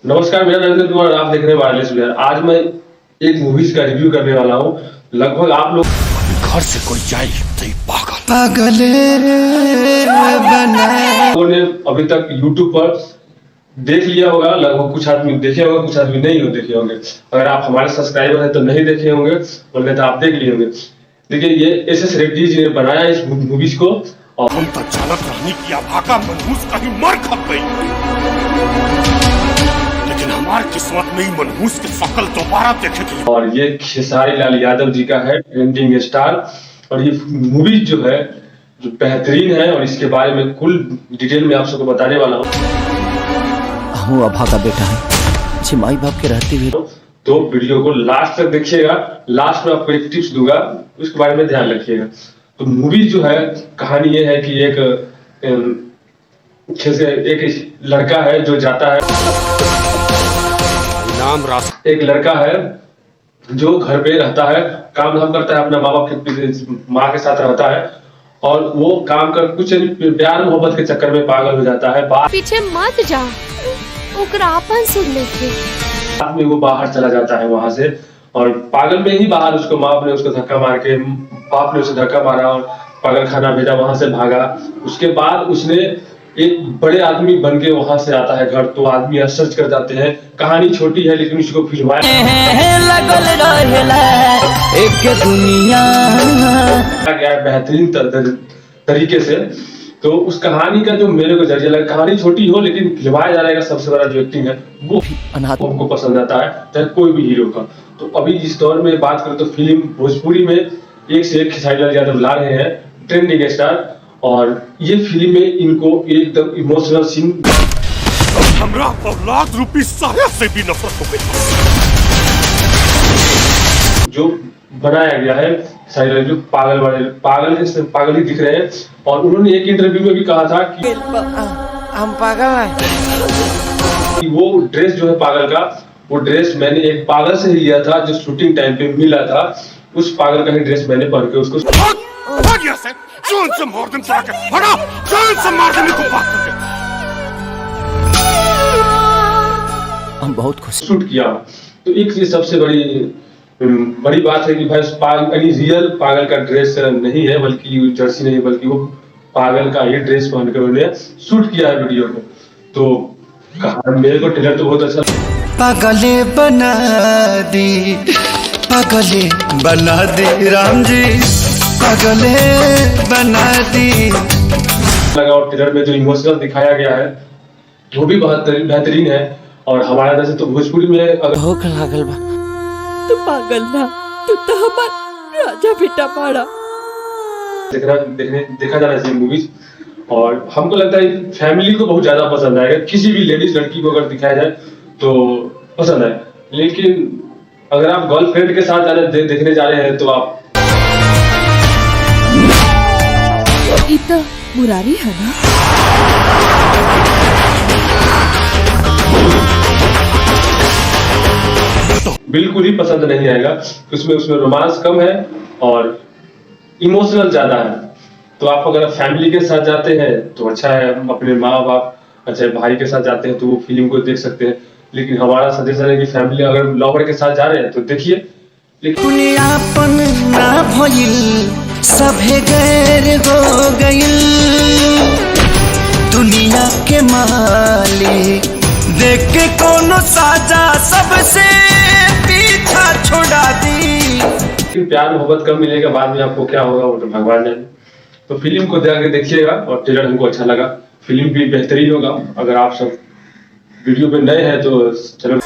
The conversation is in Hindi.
नमस्कार, मेरा नाम नरेंद्र कुमार और आप देख रहे हैं वायरलेस बिहार। आज मैं एक मूवीज का रिव्यू करने वाला हूँ। लगभग आप लोग घर से कोई जाए तो पागल लोगों ने अभी तक YouTube पर देख लिया होगा। लगभग कुछ आदमी देखे होंगे, कुछ आदमी नहीं हो देखे होंगे। अगर आप हमारे सब्सक्राइबर हैं तो नहीं देखे होंगे, और नहीं तो आप देख लिए होंगे। देखिए, ये एस रेड्डी जी ने बनाया इस मूवीज को, और हम तो चालक रहने की अभागा मनहूस कहीं मर खप गई, लेकिन हमारी किस्मत में ही मनहूस की शकल दोबारा देखेगी। और ये खेसारी लाल यादव जी का है, ट्रेंडिंग स्टार। और ये मूवी जो है जो बेहतरीन है, और इसके बारे में कुल डिटेल में आप सबको बताने वाला हूँ। अभागा बेटा है जी, माई बाप के रहते हुए। तो वीडियो को लास्ट तक देखिएगा। लास्ट में आपको एक टिप्स दूंगा, उसके बारे में ध्यान रखिएगा। तो मूवी जो है, कहानी ये है कि एक लड़का है जो जाता है, एक लड़का है जो घर पे रहता है, काम धाम करता है, अपना माँ बाप के माँ के साथ रहता है, और वो काम कर कुछ प्यार मोहब्बत के चक्कर में पागल हो जाता है। पीछे मत जा, ओकरापन सुन लेके बाद में वो बाहर चला जाता है वहां से, और पागल में ही बाहर उसको माँ ने उसको धक्का मार के, बाप ने उसे धक्का मारा और पागल खाना भेजा, वहां से भागा। उसके बाद उसने एक बड़े आदमी बन के वहां से आता है घर, तो आदमी सर्च कर जाते हैं। कहानी छोटी है लेकिन उसको फिल्माया गया बेहतरीन तरीके से। तो उस कहानी का जो मेरे को जरिया लगा, कहानी छोटी हो लेकिन फिल्माया जाने का सबसे बड़ा जो एक्टिंग है वो हमको पसंद आता है, चाहे कोई भी हीरो का। तो अभी इस दौर में बात करें तो फिल्म भोजपुरी में एक से एक खेसारी लाल यादव ला रहे हैं, ट्रेंडिंग स्टार। और ये फिल्म में इनको एकदम इमोशनल सीन, हमरा औलाद रूपी साया से भी नफरत हो गई जो बनाया गया है। सारे जो पागल ही दिख रहे हैं। और उन्होंने एक इंटरव्यू में भी कहा था कि हम पागल हैं। कि वो ड्रेस जो है पागल का, वो ड्रेस मैंने एक पागल से ही लिया था जो शूटिंग टाइम पे मिला था। उस पागल का ही ड्रेस मैंने पहन के उसको हम बहुत खुश शूट किया। तो एक ये सबसे बड़ी बात है कि भाई रियल पागल का ड्रेस नहीं है, बल्कि जर्सी नहीं, बल्कि वो पागल का ही ड्रेस पहन कर उन्होंने शूट किया है वीडियो को। तो कहा मेरे को ट्रेलर तो बहुत अच्छा, पागले बना दी राम जी, पागले बना दी लगा। और ट्रेलर में जो इमोशनल दिखाया गया है वो भी बहुत बेहतरीन है। और हमारा वैसे तो भोजपुरी में अगर भूख लागल बा, तू पागल ना, तू तो हमार राजा बेटा पाड़ा। देखा जाना चाहिए मूवीज। और हमको लगता है फैमिली को बहुत ज्यादा पसंद आएगा। किसी भी लेडीज लड़की को अगर दिखाया जाए तो पसंद है, लेकिन अगर आप गर्लफ्रेंड के साथ देखने जा रहे हैं तो आप इतना मुरारी है ना। बिल्कुल ही पसंद नहीं आएगा। उसमें रोमांस कम है और इमोशनल ज्यादा है। तो आप अगर फैमिली के साथ जाते हैं तो अच्छा है, अपने माँ बाप अच्छा भाई के साथ जाते हैं तो वो फिल्म को देख सकते हैं। लेकिन हमारा सजेशन है कि फैमिली अगर लवर के साथ जा रहे हैं तो देखिए। दुनियापन ना भइल, सभे गैर हो गइल, दुनिया के मालिक देख के कोनो साजा सबसे पीछा छोड़ा दी। लेकिन प्यार मोहब्बत कम मिलेगा, बाद में आपको क्या होगा वो तो भगवान जाने। तो फिल्म को जाके देखिएगा। और ट्रेलर हमको अच्छा लगा, फिल्म भी बेहतरीन होगा। अगर आप सब वीडियो पे नए हैं तो चैनल